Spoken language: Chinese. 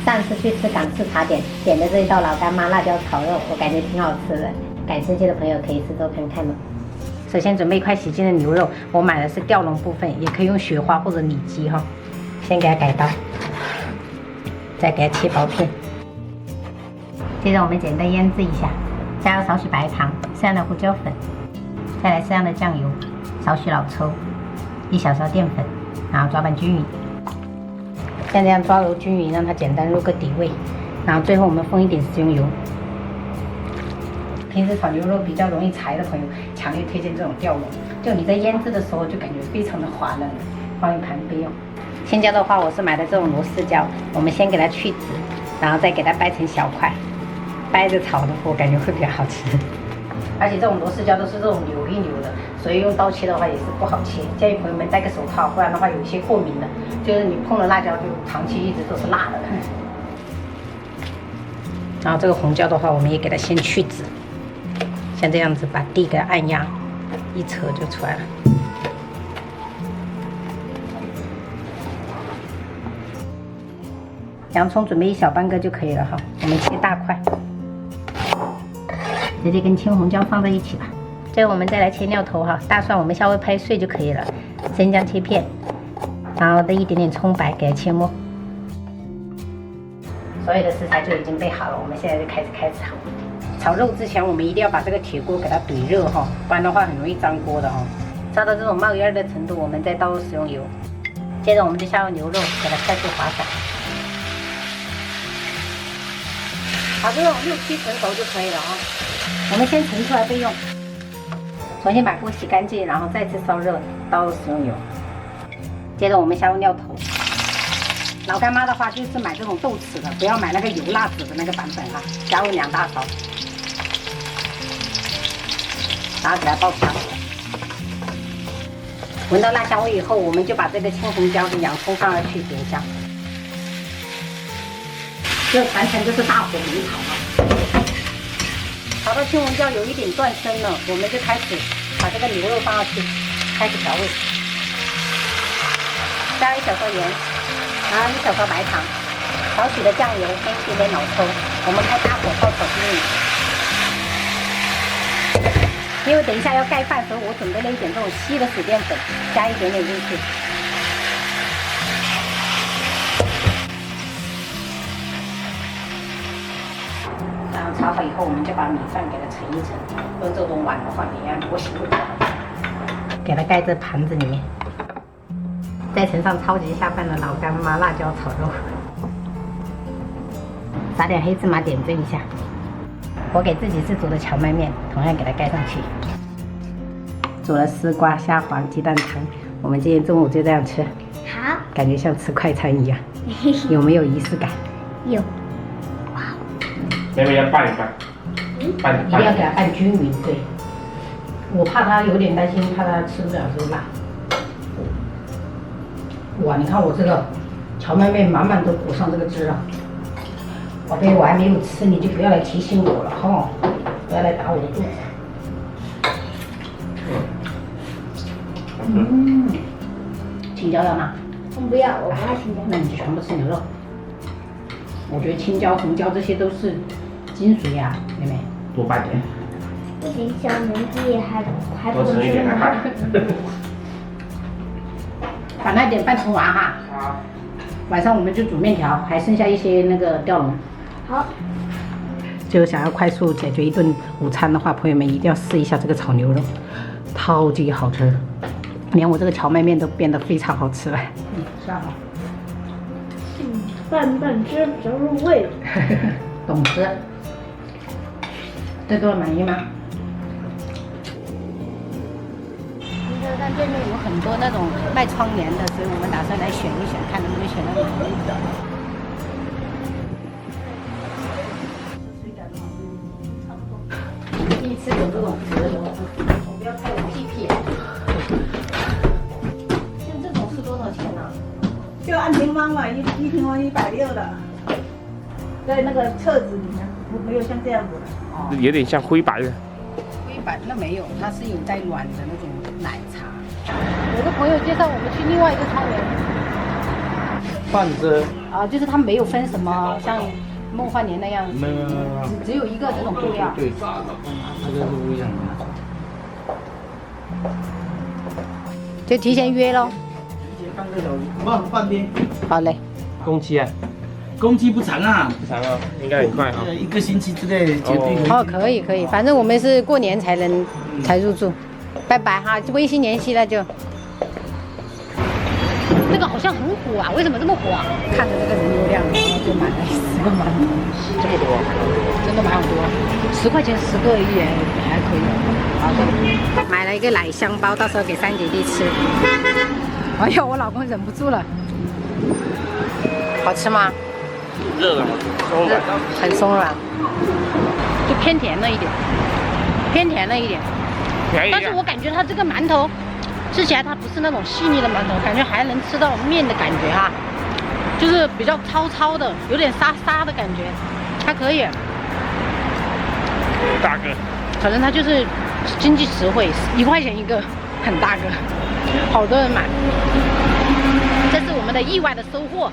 上次去吃港式茶点，点的这一道老干妈辣椒炒肉，我感觉挺好吃的，感兴趣的朋友可以试做看看哦。首先准备一块洗净的牛肉，我买的是吊龙部分，也可以用雪花或者里脊哈。先给它改刀，再给它切薄片。接着我们简单腌制一下，加入少许白糖、适量的胡椒粉，再来适量的酱油，少许老抽，1小勺淀粉，然后抓拌均匀。像这样抓揉均匀，让它简单入个底味。然后最后我们封一点食用油。平时炒牛肉比较容易柴的朋友，强烈推荐这种吊龙。就你在腌制的时候就感觉非常的滑嫩，放一盘备用。青椒的话，我是买的这种螺丝椒，我们先给它去籽，然后再给它掰成小块，掰着炒的我感觉会比较好吃。而且这种螺丝椒都是这种扭一扭的，所以用刀切的话也是不好切，建议朋友们戴个手套，不然的话有一些过敏的，就是你碰了辣椒就长期一直都是辣的。然后这个红椒的话，我们也给它先去籽，像这样子把地给它按压，一扯就出来了。洋葱准备1小半个就可以了哈，我们切大块。直接跟青红椒放在一起吧。最后我们再来切料头哈，大蒜我们稍微拍碎就可以了，生姜切片，然后再一点点葱白给它切末。所有的食材就已经备好了，我们现在就开始炒。炒肉之前我们一定要把这个铁锅给它怼热哈，不然的话很容易粘锅的哈。烧到这种冒烟的程度，我们再倒入食用油，接着我们就下入牛肉，给它快速滑散。炒这种6、7成熟就可以了啊。我们先盛出来备用。重新把锅洗干净，然后再次烧热，倒入食用油。接着我们下入料头。老干妈的话就是买这种豆豉的，不要买那个油辣子的那个版本啊。加入2大勺，然后给它爆香。闻到辣香味以后，我们就把这个青红椒和洋葱放上去点香。这全程就是大火煸炒啊。炒到青红椒有一点断生了，我们就开始把这个牛肉放上去，开始调味。加1小勺盐，然后1小勺白糖，少许的酱油跟一点点老抽，我们开大火爆炒均匀。因为等一下要盖饭，所以我准备了一点这种稀的死淀粉，加一点点进去。然后炒好以后，我们就把米饭给它盛一盛。用这种碗的话，你按锅洗会比较好。给它盖在盘子里面，再盛上超级下饭的老干妈辣椒炒肉，撒点黑芝麻点缀一下。我给自己是煮的荞麦面，同样给它盖上去。煮了丝瓜、虾黄、鸡蛋汤，我们今天中午就这样吃。好，感觉像吃快餐一样，有没有仪式感？有。妹妹要拌一拌，拌一定要给它拌均匀。对，我怕它有点担心，怕它吃不了这个辣。哇，你看我这个荞麦面满满都裹上这个汁了。宝贝，我还没有吃，你就不要来提醒我了哈，不要来打我的肚子。青椒要吗？我不要，我不爱青椒。那你就全部吃牛肉。我觉得青椒、红椒这些都是精髓呀，妹妹。多拌点。不行，小年纪还不多吃一点来拌。把那点拌成完哈。好。晚上我们就煮面条，还剩下一些那个吊龙。好。就想要快速解决一顿午餐的话，朋友们一定要试一下这个炒牛肉，超级好吃，连我这个荞麦面都变得非常好吃了。下好。拌汁比较入味。懂吃。这顿满意吗？但对面有很多那种卖窗帘的，所以我们打算来选一选，看能不能选到满意的。第一次有这种折油，我不要太有屁屁。像这种是多少钱呢？就按平方嘛，一平方160的，在那个册子里面，没有像这样子的。哦，有点像灰白的。灰白那没有，它是有带软的那种奶茶。有个朋友介绍我们去另外一个窗帘。饭汁啊，就是它没有分什么像梦幻莲那样，没有，只有一个这种布料。对，这个是不一样的。就提前约咯。提前半个小时，半天。好嘞。工期啊？工期不长啊，不长啊，应该很快哈。 1个星期之内决定。哦，可以可以，反正我们是过年才入住。拜拜哈，微信联系了就。这个好像很火啊，为什么这么火啊？看着这个人流量，然后就买了10个馒头，这么多？真的买很多，10块钱10个也还可以。好的，买了一个奶香包，到时候给3姐弟吃。哎呦，我老公忍不住了。好吃吗？热的，松软，很松软，就偏甜了一点，偏甜了一点。便宜但是我感觉它这个馒头吃起来它不是那种细腻的馒头，感觉还能吃到面的感觉哈，就是比较糙糙的，有点沙沙的感觉，还可以。大个，可能它就是经济实惠，1块钱一个，很大个，好多人买。这是我们的意外的收获。